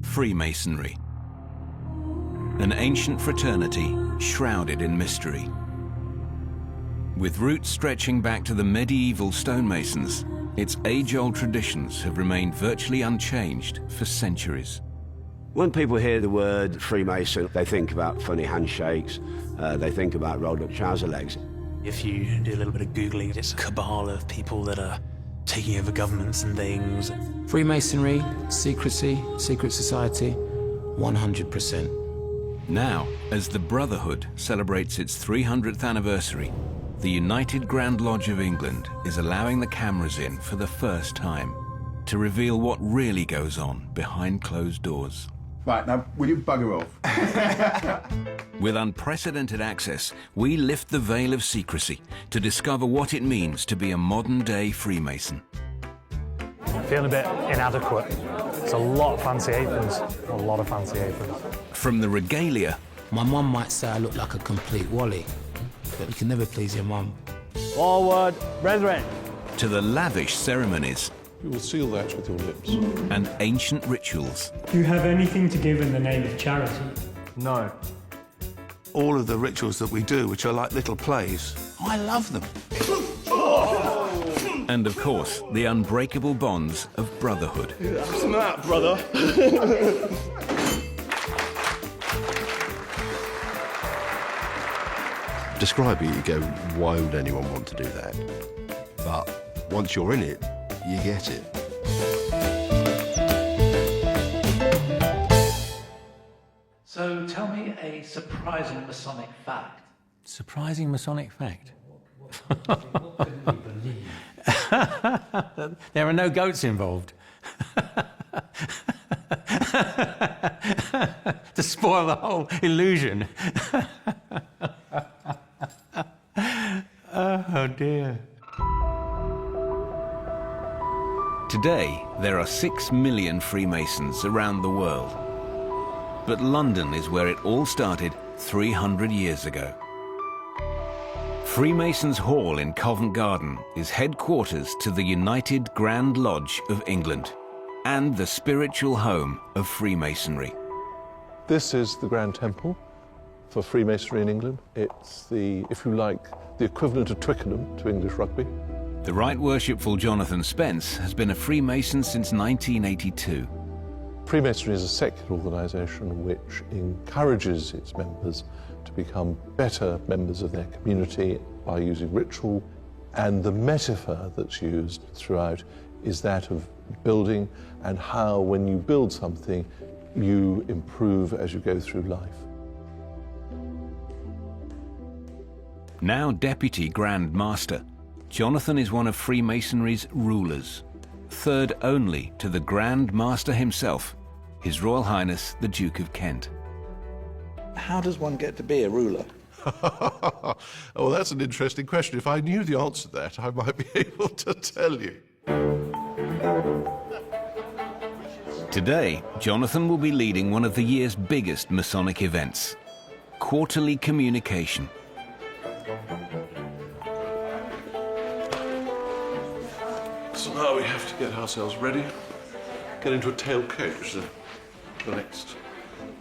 Freemasonry. An ancient fraternity shrouded in mystery. With roots stretching back to the medieval stonemasons, its age-old traditions have remained virtually unchanged for centuries. When people hear the word Freemason, they think about funny handshakes, they think about rolled-up trouser legs. If you do a little bit of Googling, it's a cabal of people that are taking over governments and things. Freemasonry, secrecy, secret society, 100%. Now, as the Brotherhood celebrates its 300th anniversary, the United Grand Lodge of England is allowing the cameras in for the first time to reveal what really goes on behind closed doors. Right, now, will you bugger off? With unprecedented access, we lift the veil of secrecy to discover what it means to be a modern-day Freemason. Feeling a bit inadequate. It's a lot of fancy aprons, a lot of fancy aprons. From the regalia... My mum might say I look like a complete wally, but you can never please your mum. Forward, brethren. To the lavish ceremonies. You will seal that with your lips. And ancient rituals. Do you have anything to give in the name of charity? No. All of the rituals that we do, which are like little plays, I love them. And of course, the unbreakable bonds of brotherhood. Isn't that, brother? Describe it, you go, why would anyone want to do that? But once you're in it, you get it. So tell me a surprising Masonic fact. Surprising Masonic fact? There are no goats involved. To spoil the whole illusion. Oh dear. Today, there are 6 million Freemasons around the world. But London is where it all started 300 years ago. Freemasons' Hall in Covent Garden is headquarters to the United Grand Lodge of England and the spiritual home of Freemasonry. This is the Grand Temple for Freemasonry in England. It's the, if you like, the equivalent of Twickenham to English rugby. The Right Worshipful Jonathan Spence has been a Freemason since 1982. Freemasonry is a secular organisation which encourages its members to become better members of their community by using ritual, and the metaphor that's used throughout is that of building and how, when you build something, you improve as you go through life. Now Deputy Grand Master, Jonathan is one of Freemasonry's rulers, third only to the Grand Master himself, His Royal Highness the Duke of Kent. How does one get to be a ruler? Oh, that's an interesting question. If I knew the answer to that, I might be able to tell you. Today, Jonathan will be leading one of the year's biggest Masonic events, Quarterly Communication. So now we have to get ourselves ready, get into a tail coach the next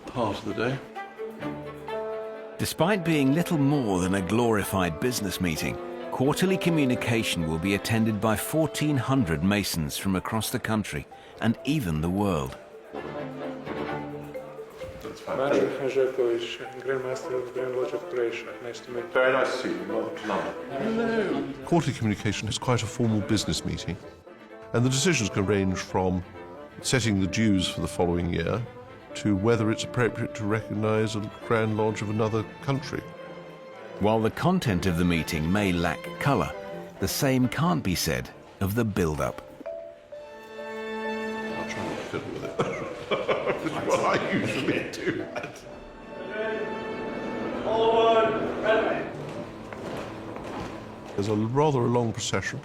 part of the day. Despite being little more than a glorified business meeting, Quarterly Communication will be attended by 1,400 Masons from across the country and even the world. Marshal Hanžeković, Grand Master of the Grand Lodge of Croatia. Nice to meet you. Very nice to see you. Welcome. Hello. Quarterly Communication is quite a formal business meeting, and the decisions can range from setting the dues for the following year to whether it's appropriate to recognise a Grand Lodge of another country. While the content of the meeting may lack colour, the same can't be said of the build-up. I'll try not to fiddle with it. Which is what I usually do. There's a rather long procession.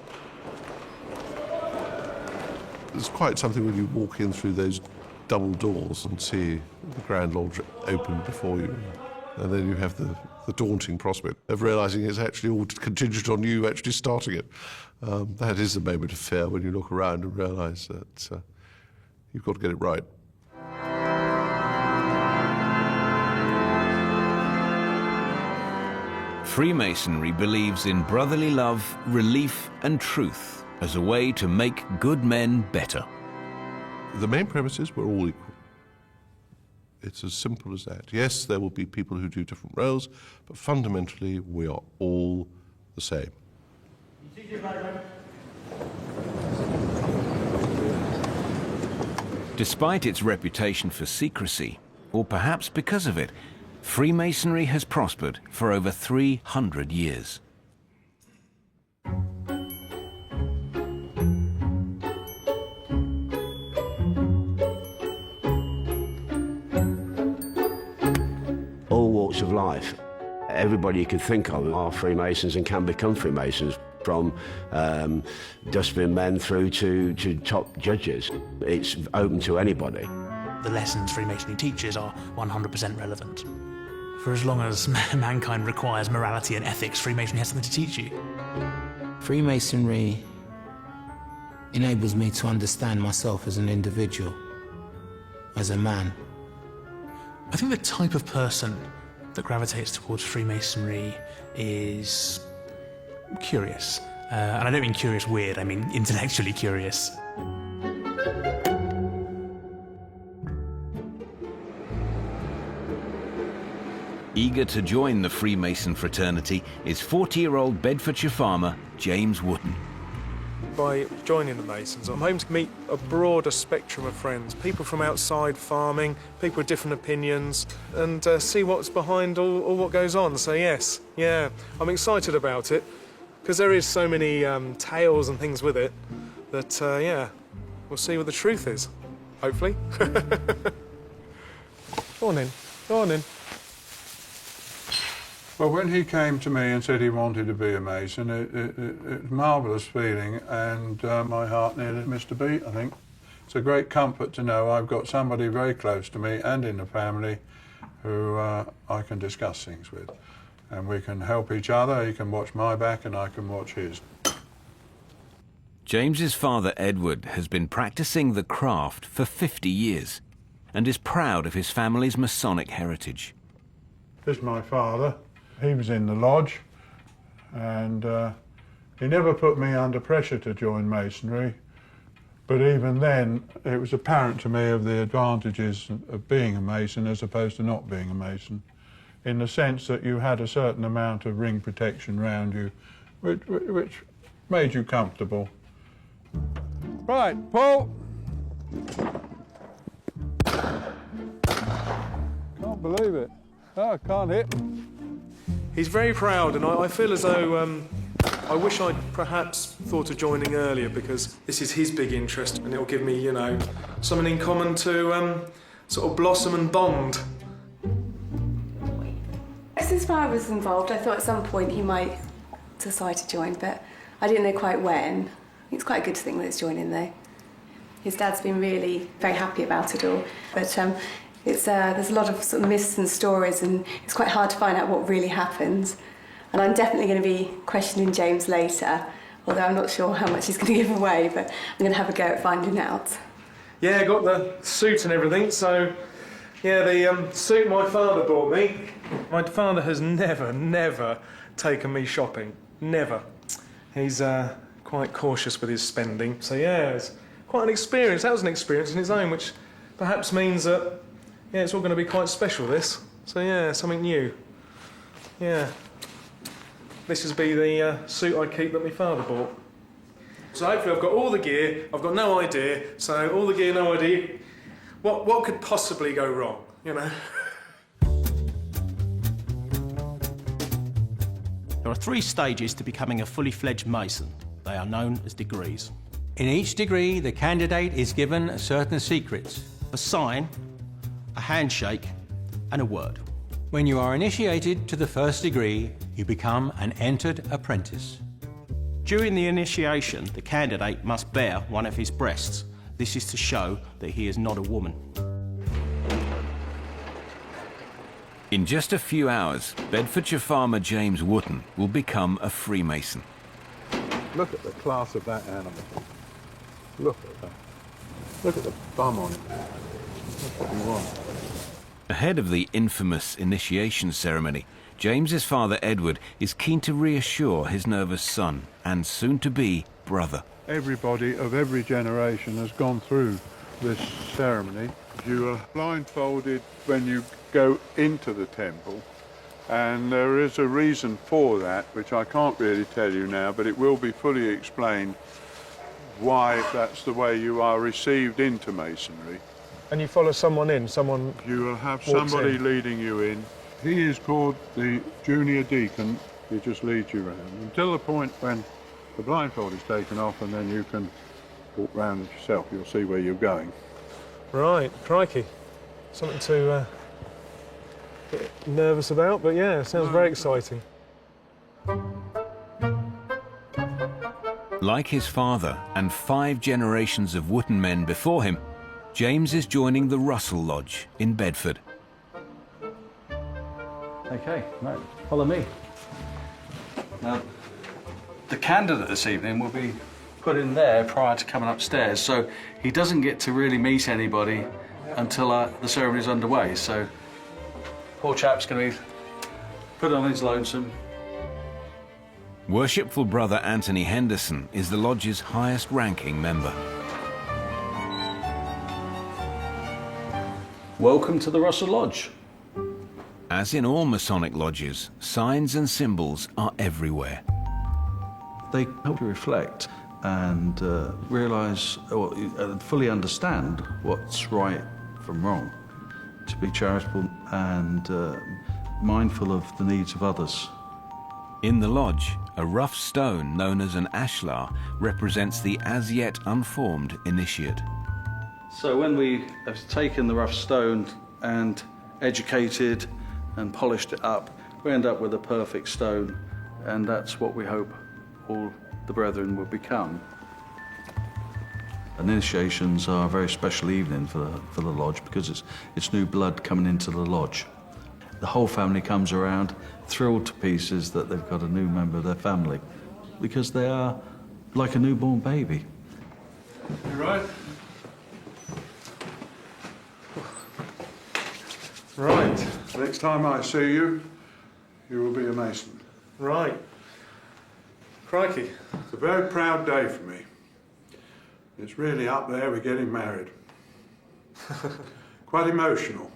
It's quite something when you walk in through those double doors and see the Grand Lodge open before you. And then you have the daunting prospect of realising it's actually all contingent on you actually starting it. That is a moment of fear when you look around and realise that you've got to get it right. Freemasonry believes in brotherly love, relief and truth as a way to make good men better. The main premise is we're all equal. It's as simple as that. Yes, there will be people who do different roles, but fundamentally we are all the same. Despite its reputation for secrecy, or perhaps because of it, Freemasonry has prospered for over 300 years. All walks of life. Everybody you can think of are Freemasons and can become Freemasons, from dustbin men through to top judges. It's open to anybody. The lessons Freemasonry teaches are 100% relevant. For as long as mankind requires morality and ethics, Freemasonry has something to teach you. Freemasonry enables me to understand myself as an individual, as a man. I think the type of person that gravitates towards Freemasonry is curious. And I don't mean curious weird, I mean intellectually curious. Eager to join the Freemason fraternity is 40-year-old Bedfordshire farmer James Wooden. By joining the Masons, I'm hoping to meet a broader spectrum of friends, people from outside farming, people with different opinions, and see what's behind all what goes on. So yes, yeah, I'm excited about it, because there is so many tales and things with it that, yeah, we'll see what the truth is, hopefully. Go on in, go on in. Well, when he came to me and said he wanted to be a Mason, it was a marvellous feeling, and my heart nearly missed a beat, I think. It's a great comfort to know I've got somebody very close to me and in the family who I can discuss things with. And we can help each other. He can watch my back and I can watch his. James's father, Edward, has been practicing the craft for 50 years and is proud of his family's Masonic heritage. This is my father. He was in the lodge, and he never put me under pressure to join Masonry, but even then it was apparent to me of the advantages of being a Mason as opposed to not being a Mason, in the sense that you had a certain amount of ring protection around you, which made you comfortable. Right, Paul. Can't believe it. Oh, I can't hit. He's very proud, and I feel as though I wish I'd perhaps thought of joining earlier, because this is his big interest, and it'll give me, you know, something in common to sort of blossom and bond. Since father was involved, I thought at some point he might decide to join, but I didn't know quite when. It's quite a good thing that it's joining, though. His dad's been really very happy about it all, but there's a lot of sort of myths and stories, and it's quite hard to find out what really happens. And I'm definitely going to be questioning James later, although I'm not sure how much he's going to give away, but I'm going to have a go at finding out. Yeah, got the suit and everything, so yeah, the suit my father bought me. My father has never taken me shopping, never. He's quite cautious with his spending, so yeah, it's quite an experience. That was an experience in its own, which perhaps means that, yeah, it's all going to be quite special, this. So yeah, something new. Yeah. This will be the suit I keep that my father bought. So hopefully I've got all the gear, I've got no idea, so all the gear, no idea. What could possibly go wrong, you know? There are 3 stages to becoming a fully fledged Mason. They are known as degrees. In each degree, the candidate is given certain secrets. A sign, a handshake, and a word. When you are initiated to the first degree, you become an entered apprentice. During the initiation, the candidate must bare one of his breasts. This is to show that he is not a woman. In just a few hours, Bedfordshire farmer James Wooden will become a Freemason. Look at the class of that animal. Look at that. Look at the bum on it. That's what you want. Ahead of the infamous initiation ceremony, James's father Edward is keen to reassure his nervous son and soon-to-be brother. Everybody of every generation has gone through this ceremony. You are blindfolded when you go into the temple, and there is a reason for that, which I can't really tell you now, but it will be fully explained why that's the way you are received into Masonry. And you follow someone in, someone You will have walks somebody in. leading you in. He is called the junior deacon. He just leads you around until the point when the blindfold is taken off, and then you can walk round it yourself. You'll see where you're going. Right, crikey. Something to get nervous about, but yeah, sounds very exciting. Like his father and 5 generations of Wootton men before him, James is joining the Russell Lodge in Bedford. Okay, right, follow me. Now, the candidate this evening will be put in there prior to coming upstairs, so he doesn't get to really meet anybody until the ceremony's underway. So, poor chap's going to be put on his lonesome. Worshipful Brother Anthony Henderson is the lodge's highest-ranking member. Welcome to the Russell Lodge. As in all Masonic lodges, signs and symbols are everywhere. They help you reflect and realise or fully understand what's right from wrong, to be charitable and mindful of the needs of others. In the lodge, a rough stone known as an ashlar represents the as yet unformed initiate. So when we have taken the rough stone and educated and polished it up, we end up with a perfect stone, and that's what we hope all the brethren will become. And initiations are a very special evening for the lodge because it's new blood coming into the lodge. The whole family comes around, thrilled to pieces that they've got a new member of their family, because they are like a newborn baby. You right? Right. Next time I see you, you will be a Mason. Right. Crikey. It's a very proud day for me. It's really up there with getting married. Quite emotional.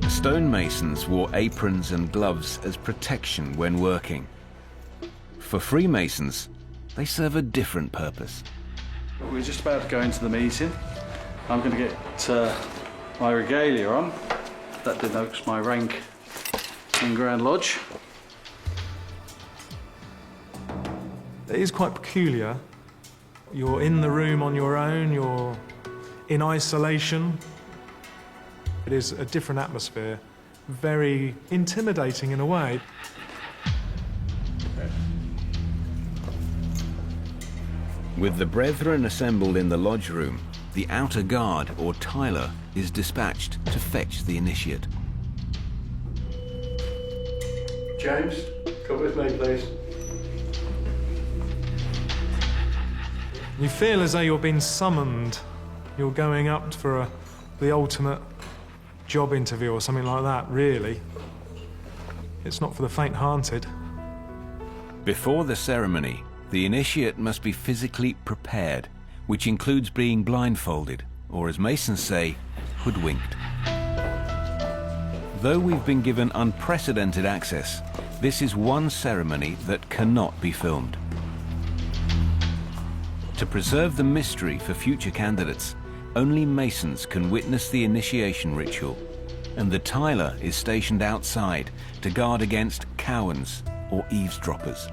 Stonemasons wore aprons and gloves as protection when working. For Freemasons, they serve a different purpose. We're just about to go into the meeting. I'm going to get my regalia on. That denotes my rank in Grand Lodge. It is quite peculiar. You're in the room on your own, you're in isolation. It is a different atmosphere, very intimidating in a way. With the brethren assembled in the lodge room, the outer guard, or Tyler, is dispatched to fetch the initiate. James, come with me, please. You feel as though you're being summoned. You're going up for the ultimate job interview or something like that, really. It's not for the faint-hearted. Before the ceremony, the initiate must be physically prepared, which includes being blindfolded, or as Masons say, hoodwinked. Though we've been given unprecedented access, this is one ceremony that cannot be filmed. To preserve the mystery for future candidates, only Masons can witness the initiation ritual, and the Tyler is stationed outside to guard against cowans or eavesdroppers.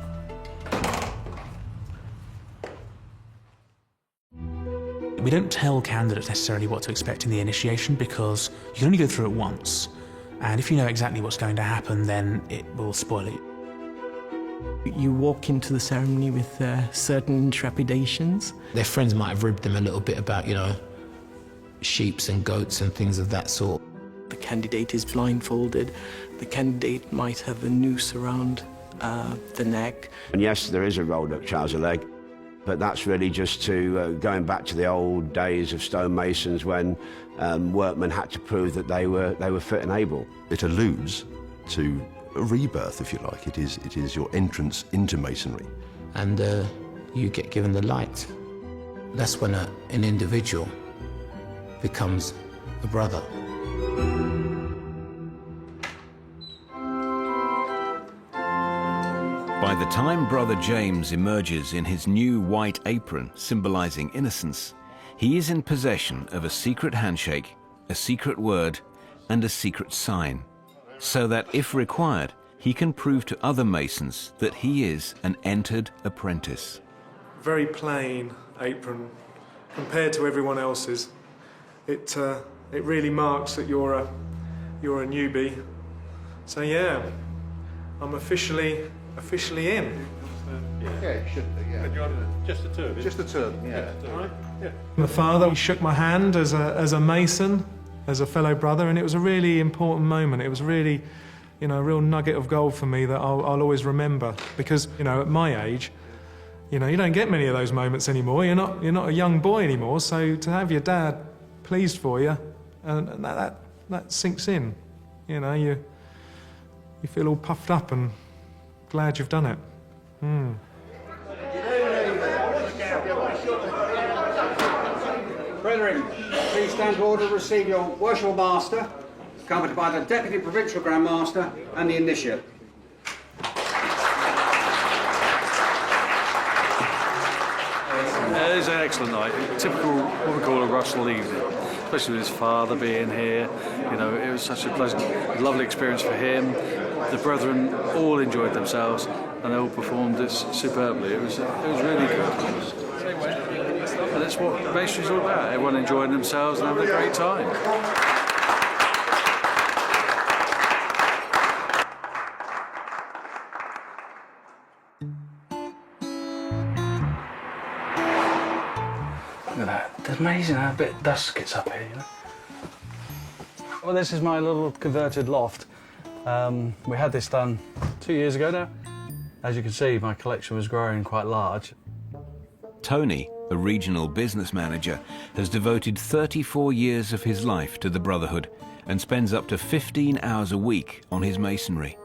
We don't tell candidates necessarily what to expect in the initiation because you can only go through it once. And if you know exactly what's going to happen, then it will spoil it. You walk into the ceremony with certain trepidations. Their friends might have ribbed them a little bit about, sheeps and goats and things of that sort. The candidate is blindfolded. The candidate might have a noose around the neck. And yes, there is a rolled-up trouser leg. But that's really just to going back to the old days of stonemasons when workmen had to prove that they were fit and able. It alludes to a rebirth, if you like. It is your entrance into masonry. And you get given the light. That's when an individual becomes a brother. By the time Brother James emerges in his new white apron symbolizing innocence, he is in possession of a secret handshake, a secret word, and a secret sign, so that, if required, he can prove to other Masons that he is an entered apprentice. Very plain apron compared to everyone else's. It really marks that you're a newbie. So yeah, I'm officially in. Yeah, it should be, yeah. Just the two of you? Just the two of them, yeah. All right? Yeah. My father shook my hand as a Mason, as a fellow brother, and it was a really important moment. It was really, a real nugget of gold for me that I'll always remember. Because, at my age, you don't get many of those moments anymore. You're not a young boy anymore, so to have your dad pleased for you, and that sinks in. You feel all puffed up and glad you've done it. Brethren, please stand to order to receive your worshipful master, accompanied by the Deputy Provincial Grand Master and the Initiate. It was an excellent night. Typical, what we call a Russell evening, especially with his father being here. It was such a pleasant, lovely experience for him. The brethren all enjoyed themselves and they all performed it superbly. It was really good. And that's what masonry's all about, everyone enjoying themselves and having a great time. Look at that. It's amazing how a bit of dust gets up here, Well, this is my little converted loft. We had this done 2 years ago now. As you can see, my collection was growing quite large. Tony, a regional business manager, has devoted 34 years of his life to the Brotherhood and spends up to 15 hours a week on his masonry.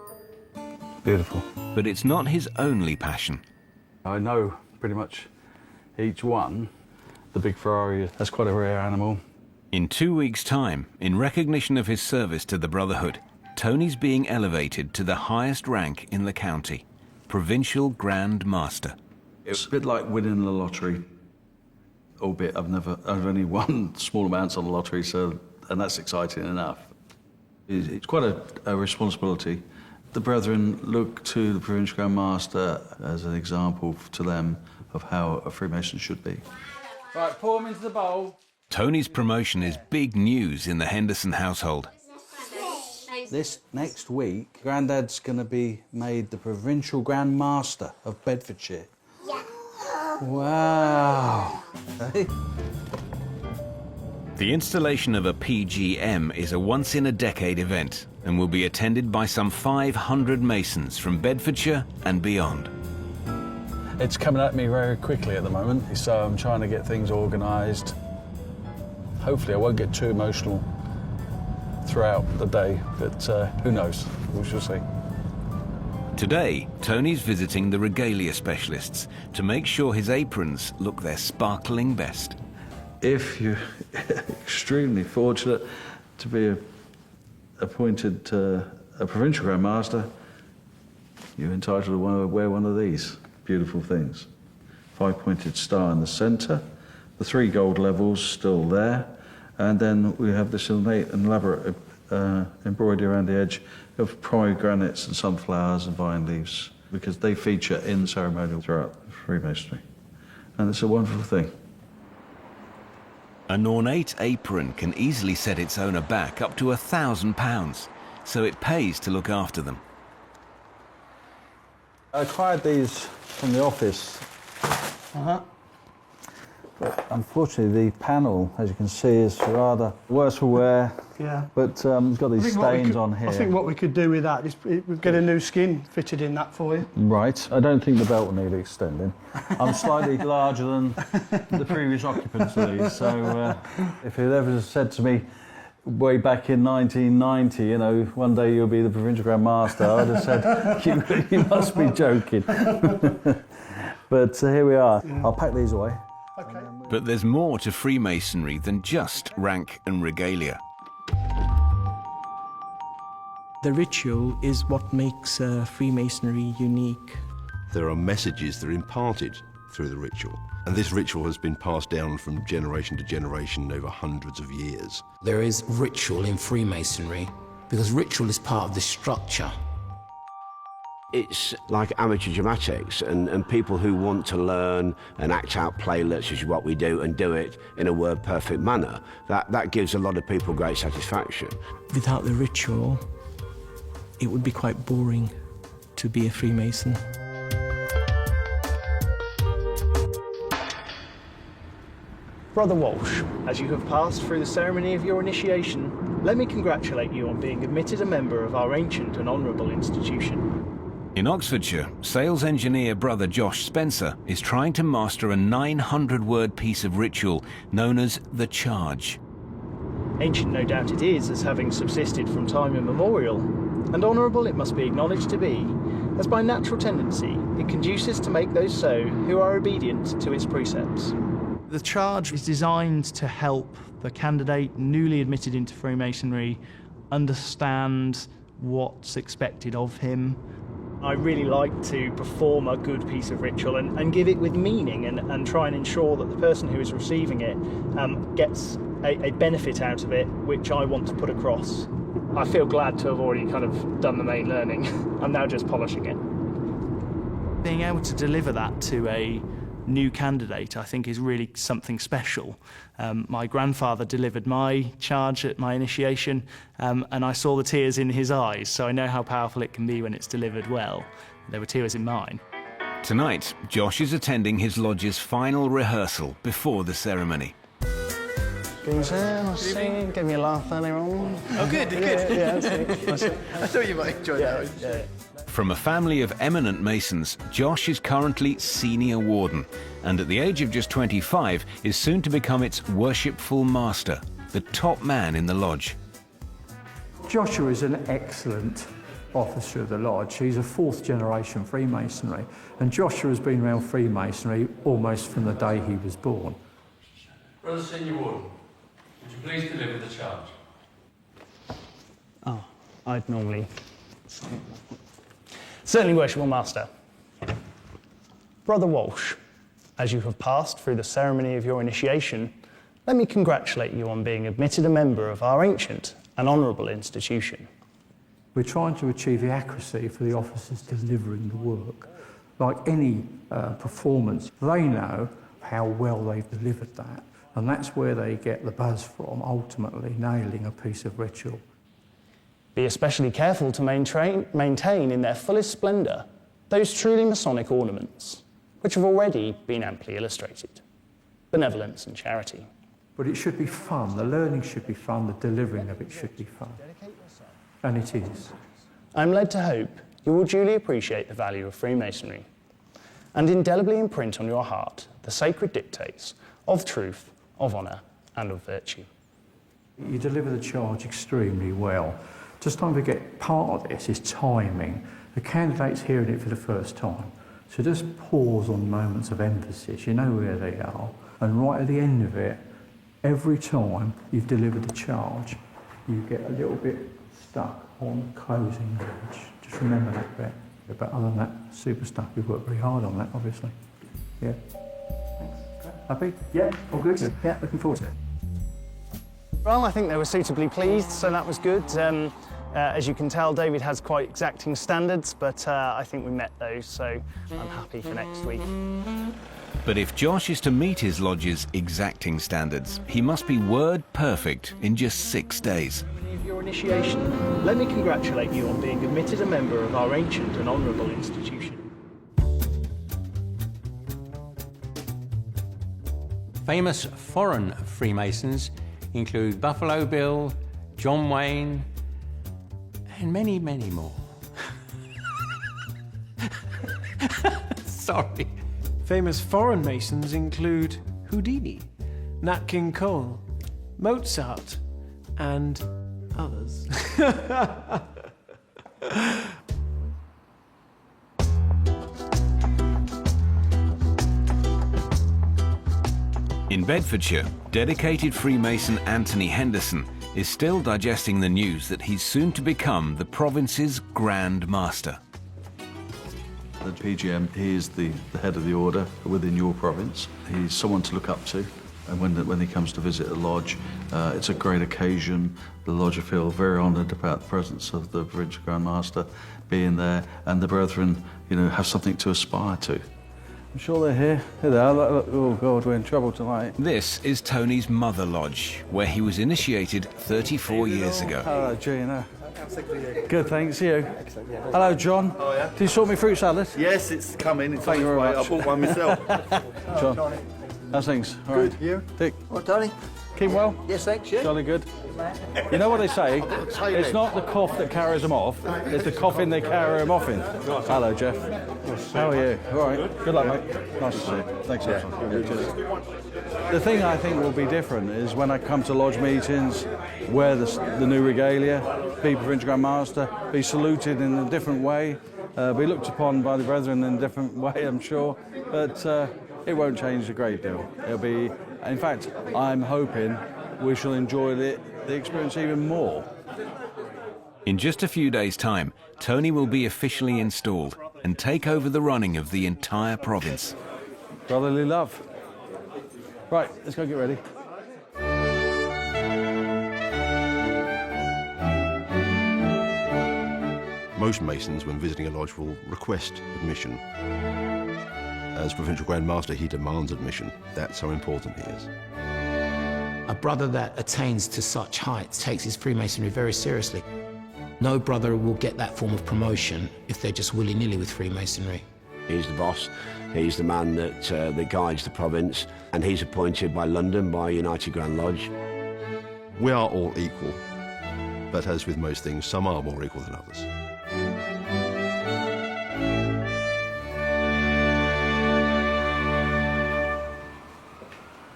Beautiful. But it's not his only passion. I know pretty much each one. The big Ferrari, that's quite a rare animal. In 2 weeks' time, in recognition of his service to the Brotherhood, Tony's being elevated to the highest rank in the county, Provincial Grand Master. It's a bit like winning the lottery, albeit I've only won small amounts on the lottery, and that's exciting enough. It's quite a responsibility. The brethren look to the Provincial Grand Master as an example to them of how a Freemason should be. Right, pour them into the bowl. Tony's promotion is big news in the Henderson household. This next week, Grandad's going to be made the Provincial Grand Master of Bedfordshire. Yeah. Wow. Hey. The installation of a PGM is a once-in-a-decade event and will be attended by some 500 Masons from Bedfordshire and beyond. It's coming at me very quickly at the moment, so I'm trying to get things organised. Hopefully I won't get too emotional throughout the day, but who knows? We shall see. Today, Tony's visiting the regalia specialists to make sure his aprons look their sparkling best. If you're extremely fortunate to be appointed a Provincial Grand Master, you're entitled to wear one of these beautiful things. 5-pointed star in the centre, the 3 gold levels still there, and then we have this ornate and elaborate embroidery around the edge of pomegranates and sunflowers and vine leaves, because they feature in ceremonial throughout Freemasonry. And it's a wonderful thing. An ornate apron can easily set its owner back up to £1,000, so it pays to look after them. I acquired these from the office. But unfortunately, the panel, as you can see, is rather worse for wear. Yeah. But it's got these stains on here. I think what we could do with that is get a new skin fitted in that for you. Right. I don't think the belt will need extending. I'm slightly larger than the previous occupants of these, so if he'd ever said to me way back in 1990, you know, one day you'll be the Provincial Grand Master, I'd have said, you must be joking. But here we are. Yeah. I'll pack these away. Okay. But there's more to Freemasonry than just rank and regalia. The ritual is what makes Freemasonry unique. There are messages that are imparted through the ritual. And this ritual has been passed down from generation to generation over hundreds of years. There is ritual in Freemasonry because ritual is part of the structure. It's like amateur dramatics, and people who want to learn and act out playlets, which is what we do, and do it in a word-perfect manner, that gives a lot of people great satisfaction. Without the ritual, it would be quite boring to be a Freemason. Brother Walsh, as you have passed through the ceremony of your initiation, let me congratulate you on being admitted a member of our ancient and honourable institution. In Oxfordshire, sales engineer brother Josh Spencer is trying to master a 900-word piece of ritual known as the Charge. Ancient no doubt it is, as having subsisted from time immemorial, and honourable it must be acknowledged to be, as by natural tendency it conduces to make those so who are obedient to its precepts. The Charge is designed to help the candidate newly admitted into Freemasonry understand what's expected of him. I really like to perform a good piece of ritual and give it with meaning and try and ensure that the person who is receiving it gets a benefit out of it, which I want to put across. I feel glad to have already kind of done the main learning. I'm now just polishing it. Being able to deliver that to a new candidate, I think, is really something special. My grandfather delivered my charge at my initiation, and I saw the tears in his eyes, so I know how powerful it can be when it's delivered well. There were tears in mine. Tonight, Josh is attending his lodge's final rehearsal before the ceremony. Gave me a laugh earlier on. Oh, good, good. Yeah, that's it. I thought you might enjoy that one. Yeah. From a family of eminent Masons, Josh is currently Senior Warden, and at the age of just 25 is soon to become its Worshipful Master, the top man in the lodge. Joshua is an excellent officer of the lodge. He's a fourth generation Freemasonry, and Joshua has been around Freemasonry almost from the day he was born. Brother Senior Warden, would you please deliver the charge? Oh, I'd normally... Certainly, Worshipful Master. Brother Walsh, as you have passed through the ceremony of your initiation, let me congratulate you on being admitted a member of our ancient and honourable institution. We're trying to achieve the accuracy for the officers delivering the work. Like any performance, they know how well they've delivered that, and that's where they get the buzz from, ultimately nailing a piece of ritual. Be especially careful to maintain in their fullest splendour those truly Masonic ornaments, which have already been amply illustrated. Benevolence and charity. But it should be fun, the learning should be fun, the delivering of it should be fun. And it is. I'm led to hope you will duly appreciate the value of Freemasonry and indelibly imprint on your heart the sacred dictates of truth, of honour and of virtue. You deliver the charge extremely well. Just don't forget, part of this is timing. The candidate's hearing it for the first time. So just pause on moments of emphasis, you know where they are, and right at the end of it, every time you've delivered the charge, you get a little bit stuck on closing edge. Just remember that bit. But other than that, super stuck. We've worked very hard on that, obviously. Yeah. Thanks. Happy? Yeah. All good? Yeah, looking forward to it. Well, I think they were suitably pleased, so that was good. As you can tell, David has quite exacting standards, but I think we met those, so I'm happy for next week. But if Josh is to meet his lodge's exacting standards, he must be word perfect in just 6 days. Your initiation, let me congratulate you on being admitted a member of our ancient and honourable institution. Famous foreign Freemasons include Buffalo Bill, John Wayne, and many, many more. Sorry. Famous foreign Masons include Houdini, Nat King Cole, Mozart, and others. In Bedfordshire, dedicated Freemason Anthony Henderson is still digesting the news that he's soon to become the province's Grand Master. The PGM, he is the head of the order within your province. He's someone to look up to. And when he comes to visit a lodge, it's a great occasion. The lodge will feel very honoured about the presence of the Provincial Grand Master being there, and the brethren, you know, have something to aspire to. I'm sure they're here. Here they are. Look, oh God, we're in trouble tonight. This is Tony's mother lodge, where he was initiated 34 years ago. Hello, Gina. Good, thanks. You? Hello, John. Oh, yeah. Did you sort me fruit salad? Yes, it's coming. It's Thank you very much. I bought one myself. John. How's things? All Good. right. You? Dick. What, Tony? Keep well? Yes, thanks. Yeah. Jolly good. You know what they say? It's not the cough that carries them off, it's the coffin they carry them off in. Hello, Jeff. How are you? All right. Good luck, mate. Nice to see you. Thanks, yeah. The thing I think will be different is when I come to lodge meetings, wear the new regalia, be Provincial Grand Master, be saluted in a different way, be looked upon by the brethren in a different way, I'm sure, but it won't change a great deal. It'll be, in fact, I'm hoping we shall enjoy the experience even more. In just a few days' time, Tony will be officially installed and take over the running of the entire province. Brotherly love. Right, let's go get ready. Most Masons, when visiting a lodge, will request admission. As Provincial Grand Master, he demands admission. That's how important he is. A brother that attains to such heights takes his Freemasonry very seriously. No brother will get that form of promotion if they're just willy-nilly with Freemasonry. He's the boss, he's the man that guides the province, and he's appointed by London, by United Grand Lodge. We are all equal, but as with most things, some are more equal than others.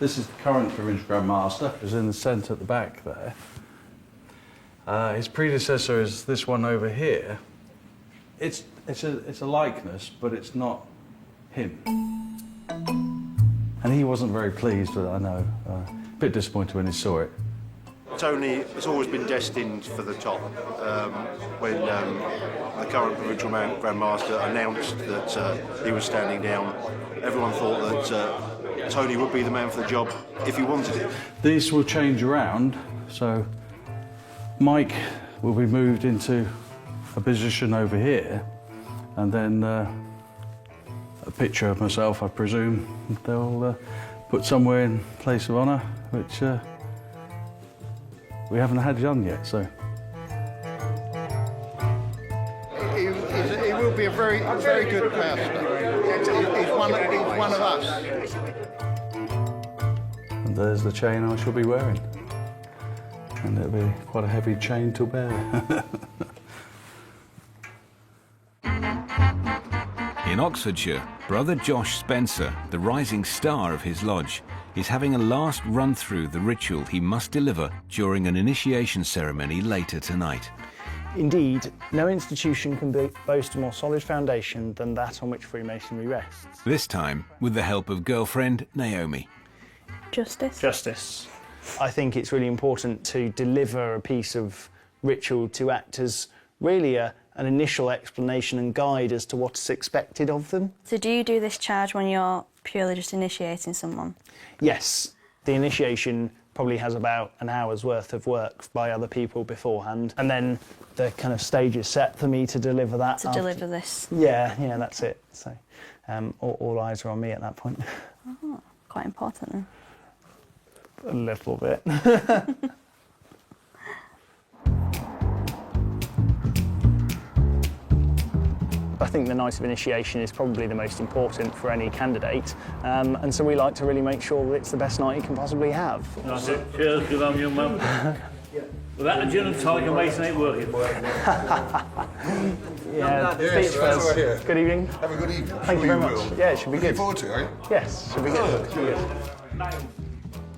This is the current Provincial Grand Master, who's in the centre at the back there. His predecessor is this one over here. It's a likeness, but it's not him. And he wasn't very pleased with it, I know. A bit disappointed when he saw it. Tony has always been destined for the top. When the current Provincial Grand Master announced that he was standing down, everyone thought that Tony would be the man for the job if he wanted it. These will change around, so Mike will be moved into a position over here, and then a picture of myself, I presume, they'll put somewhere in place of honour, which we haven't had done yet, so. He will be a very good master. He's one of us. And there's the chain I shall be wearing. And it'll be quite a heavy chain to bear. In Oxfordshire, Brother Josh Spencer, the rising star of his lodge, is having a last run through the ritual he must deliver during an initiation ceremony later tonight. Indeed, no institution can boast a more solid foundation than that on which Freemasonry rests. This time with the help of girlfriend Naomi. Justice. Justice. I think it's really important to deliver a piece of ritual to act as really an initial explanation and guide as to what is expected of them. So do you do this charge when you're purely just initiating someone? Yes. The initiation probably has about an hour's worth of work by other people beforehand, and then the kind of stage is set for me to deliver that. Deliver this? Yeah, that's it. So all eyes are on me at that point. Oh, quite important then. A little bit. I think the night of initiation is probably the most important for any candidate, and so we like to really make sure that it's the best night you can possibly have. That's it. Cheers, good on you, man. Without a gin and tonic, your mason ain't working. Yeah, Yes, speech that's first. right here. Good evening. Have a good evening. Thank you very much. Yeah, it should be good. Looking forward to it, eh? Yes, should be good. Should be good.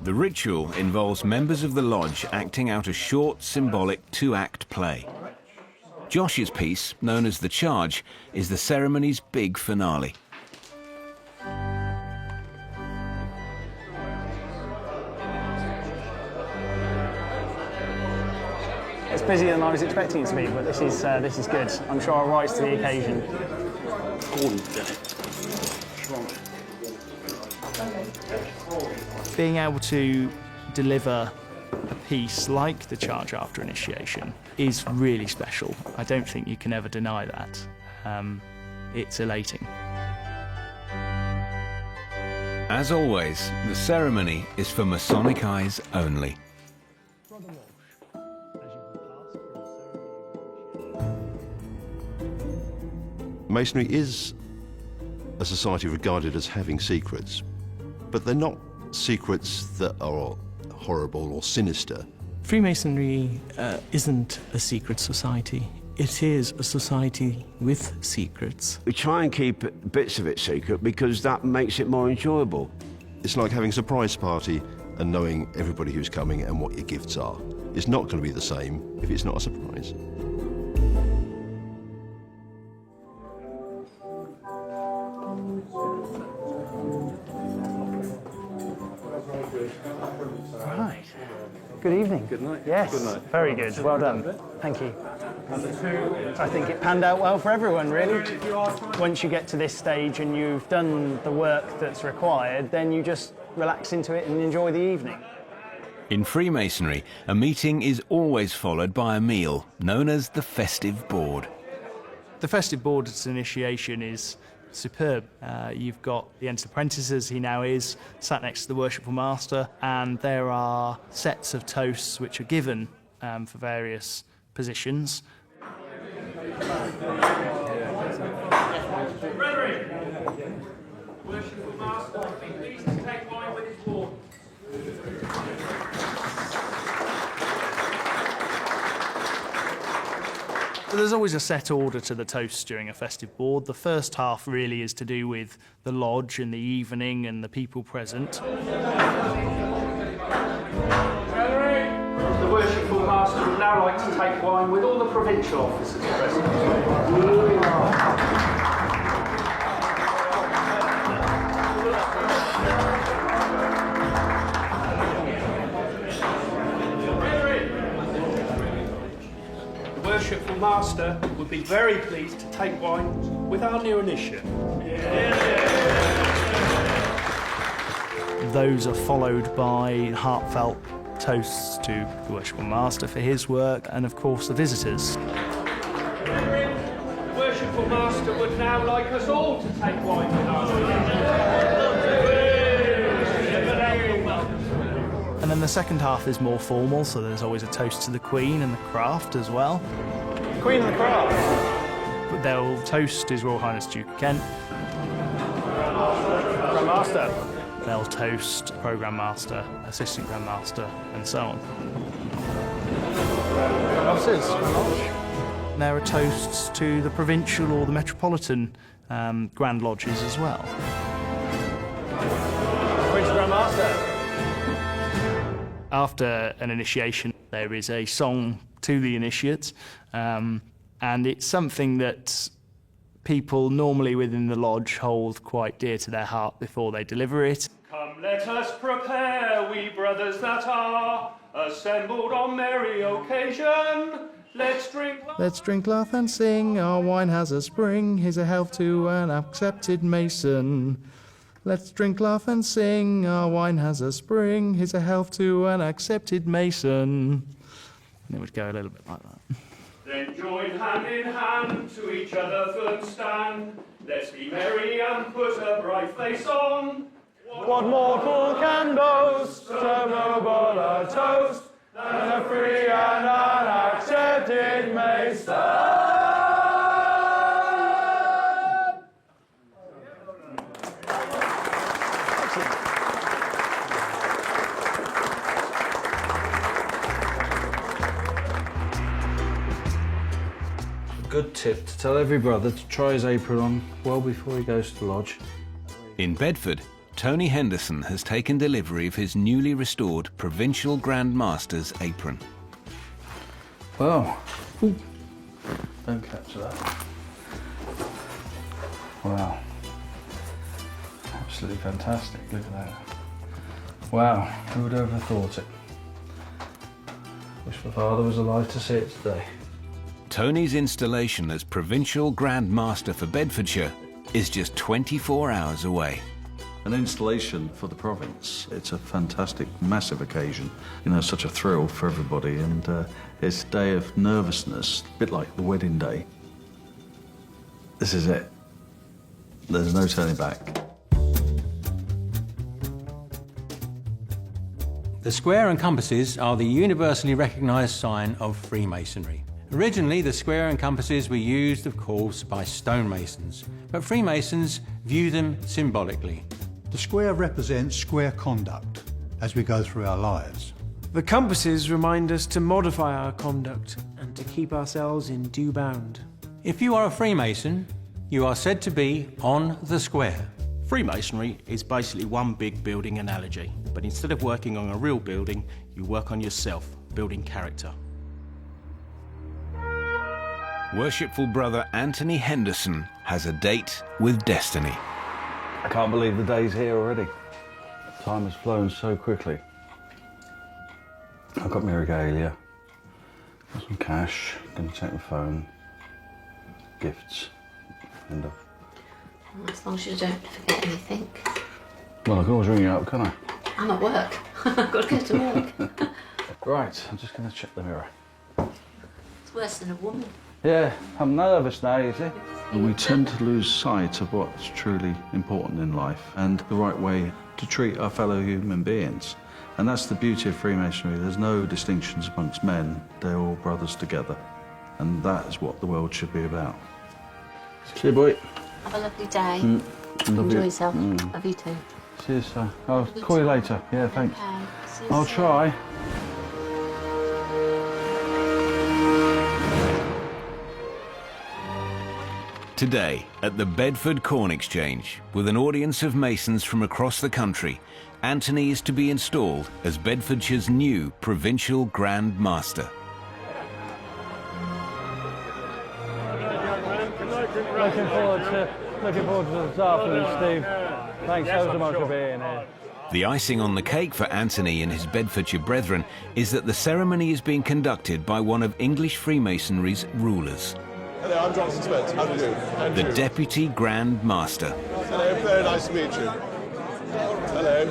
The ritual involves members of the lodge acting out a short, symbolic two-act play. Josh's piece, known as The Charge, is the ceremony's big finale. It's busier than I was expecting it to be, but this is good. I'm sure I'll rise to the occasion. Being able to deliver a piece like The Charge after initiation is really special. I don't think you can ever deny that. It's elating. As always, the ceremony is for Masonic eyes only. Masonry is a society regarded as having secrets, but they're not secrets that are horrible or sinister. Freemasonry isn't a secret society. It is a society with secrets. We try and keep bits of it secret because that makes it more enjoyable. It's like having a surprise party and knowing everybody who's coming and what your gifts are. It's not going to be the same if it's not a surprise. Right. Good evening. Good night. Yes. Good night. Very good. Well done. Thank you. I think it panned out well for everyone, really. Once you get to this stage and you've done the work that's required, then you just relax into it and enjoy the evening. In Freemasonry, a meeting is always followed by a meal, known as the festive board. The festive board at initiation is superb. You've got the entered apprentice, as he now is, sat next to the worshipful master, and there are sets of toasts which are given for various positions. Brethren, worshipful master, be pleased to take wine with his board. So there's always a set order to the toasts during a festive board. The first half really is to do with the lodge and the evening and the people present. The worshipful master would now like to take wine with all the provincial officers present. The worshipful master would be very pleased to take wine with our new initiate. Those are followed by heartfelt toasts to the worshipful master for his work and, of course, the visitors. The worshipful master would now like us all to take wine with our new And then the second half is more formal, so there's always a toast to the Queen and the craft as well. Queen and the craft. But they'll toast His Royal Highness Duke of Kent. Grand Master. They'll toast Programme Master, Assistant Grand Master, and so on. Officers. There are toasts to the provincial or the metropolitan Grand Lodges as well. Prince Grand Master. After an initiation, there is a song to the initiate, and it's something that people normally within the lodge hold quite dear to their heart before they deliver it. Come, let us prepare, we brothers that are assembled on merry occasion. Let's drink. Let's drink, laugh and sing, our wine has a spring, here's a health to an accepted Mason. Let's drink, laugh and sing, our wine has a spring, here's a health to an accepted Mason. And it would go a little bit like that. Then join hand in hand, to each other firm stand. Let's be merry and put a bright face on. What mortal can boast so noble a toast than a free and unaccepted Mason? good tip to tell every brother to try his apron on well before he goes to the lodge. In Bedford, Tony Henderson has taken delivery of his newly restored Provincial Grand Master's apron. Well, ooh, don't catch that. Wow. Absolutely fantastic, look at that. Wow, who would have ever thought it? Wish my father was alive to see it today. Tony's installation as Provincial Grand Master for Bedfordshire is just 24 hours away. An installation for the province, it's a fantastic, massive occasion. You know, such a thrill for everybody, and it's a day of nervousness, a bit like the wedding day. This is it. There's no turning back. The square and compasses are the universally recognised sign of Freemasonry. Originally, the square and compasses were used, of course, by stonemasons, but Freemasons view them symbolically. The square represents square conduct as we go through our lives. The compasses remind us to modify our conduct and to keep ourselves in due bound. If you are a Freemason, you are said to be on the square. Freemasonry is basically one big building analogy, but instead of working on a real building, you work on yourself, building character. Worshipful Brother Anthony Henderson has a date with destiny. I can't believe the day's here already. Time has flown so quickly. I've got my regalia, got some cash, gonna take my phone, gifts, and as long as you don't forget anything. well, I can always ring you up, can't I? I'm at work. I've got to go to work. Right, I'm just gonna check the mirror. It's worse than a woman. Yeah, I'm nervous now, you see. We tend to lose sight of what's truly important in life and the right way to treat our fellow human beings. And that's the beauty of Freemasonry. There's no distinctions amongst men. They're all brothers together. And that is what the world should be about. See you, boy. Have a lovely day. Love Enjoy you. yourself. Love you too. Cheers, sir. I'll call you later. Yeah, thanks. Okay. See you I'll soon. try. Today, at the Bedford Corn Exchange, with an audience of Masons from across the country, Anthony is to be installed as Bedfordshire's new Provincial Grand Master. Looking forward to this afternoon, Steve. Thanks so much for being here. The icing on the cake for Anthony and his Bedfordshire brethren is that the ceremony is being conducted by one of English Freemasonry's rulers. Hello, I'm Jonathan Spence. How do you do? The Deputy Grand Master. Hello, very nice to meet you. Hello.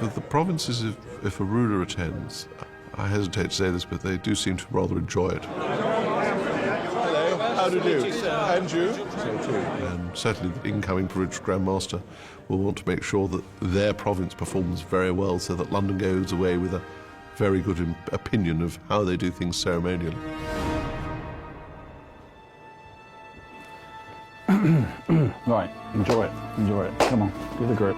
But the provinces, if a ruler attends, I hesitate to say this, but they do seem to rather enjoy it. Hello, how do you do? And you? So too. And certainly the incoming Provincial Grand Master will want to make sure that their province performs very well so that London goes away with a very good opinion of how they do things ceremonially. Right, enjoy it, enjoy it. Come on, give it a grip.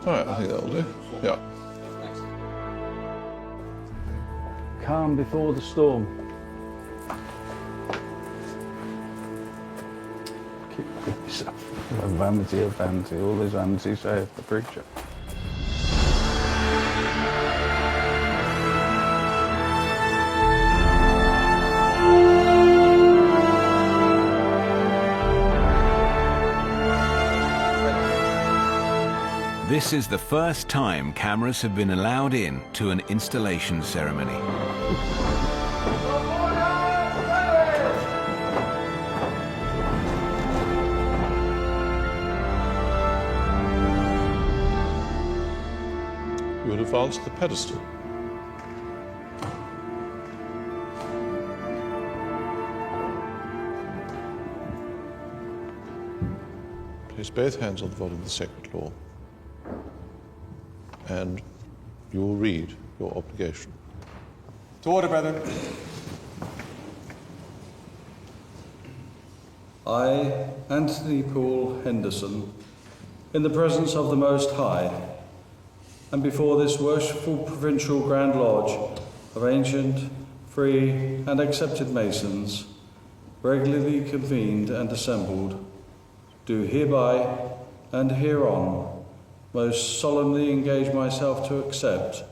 All right, I think that'll do. Yeah. Calm before the storm. Keep yourself. Vanity of vanity, all this vanity saith the preacher. This is the first time cameras have been allowed in to an installation ceremony. You would advance the pedestal. Place both hands on the volume of the second law, and you will read your obligation. To order, brethren. I, Anthony Poole Henderson, in the presence of the Most High, and before this worshipful Provincial Grand Lodge of ancient, free and accepted Masons, regularly convened and assembled, do hereby and hereon most solemnly engage myself to accept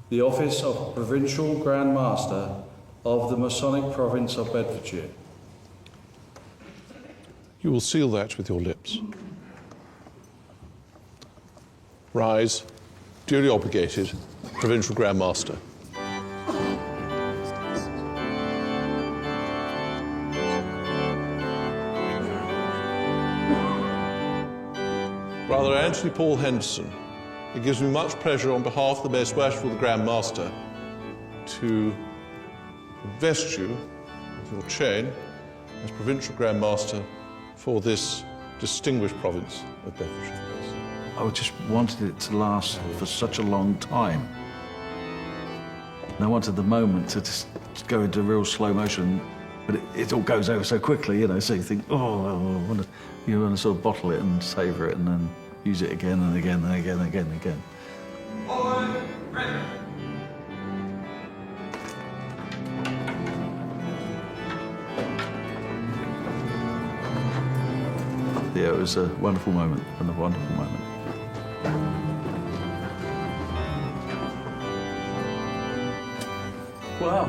the office of Provincial Grand Master of the Masonic Province of Bedfordshire. You will seal that with your lips. Rise, duly obligated, Provincial Grand Master. Brother Anthony Poole Henderson, it gives me much pleasure on behalf of the Most Worshipful Grand Master to invest you with your chain as Provincial Grand Master for this distinguished province of Bedfordshire. I just wanted it to last for such a long time. And I wanted the moment to just go into real slow motion, but it all goes over so quickly, you know, so you think, oh, you want to sort of bottle it and savour it and then use it again and again and again and again and again. Yeah, it was a wonderful moment and a wonderful moment. Well,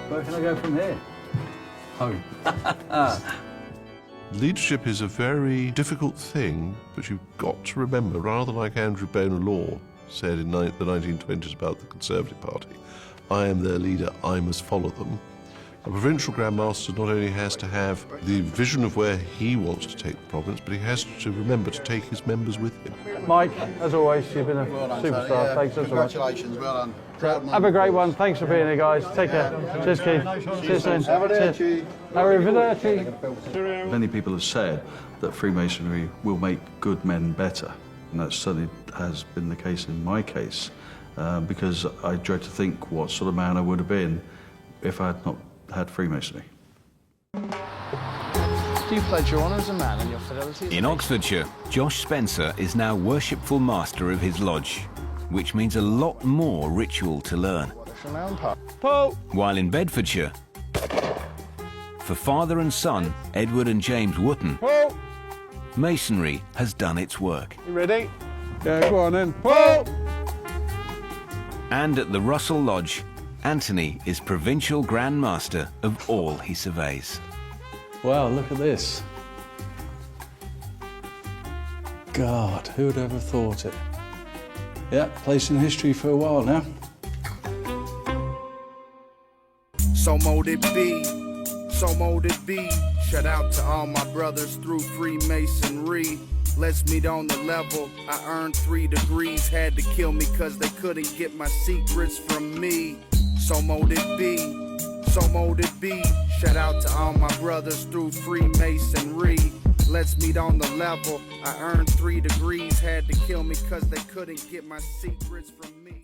where can I go from here? Home. Leadership is a very difficult thing, but you've got to remember, rather like Andrew Bonar Law said in the 1920s about the Conservative Party, I am their leader, I must follow them. A Provincial Grand Master not only has to have the vision of where he wants to take the province, but he has to remember to take his members with him. Mike, as always, you've been a superstar. Yeah, thanks so much. congratulations, well done. Proud Have a great one. Thanks for being here, guys. Take care. Cheers, Keith. Cheers, soon. Arrivederci. Arrivederci. Many people have said that Freemasonry will make good men better, and that certainly has been the case in my case, because I dread to think what sort of man I would have been if I had not had Freemasonry. Do you pledge your honour as a man and your fidelity? In Oxfordshire, Josh Spencer is now worshipful master of his lodge, which means a lot more ritual to learn. Paul! While in Bedfordshire, for father and son, Edward and James Wootton, Paul! Masonry has done its work. You ready? Yeah, go on then. Paul! And at the Russell Lodge, Anthony is Provincial Grand Master of all he surveys. Wow, look at this. God, who would ever thought it? Yeah, place in history for a while now. So mote it be, so mote it be. Shout out to all my brothers through Freemasonry. Let's meet on the level. I earned 3 degrees, had to kill me cause they couldn't get my secrets from me. So mote it be, so mote it be. Shout out to all my brothers through Freemasonry. Let's meet on the level. I earned 3 degrees, had to kill me cause they couldn't get my secrets from me.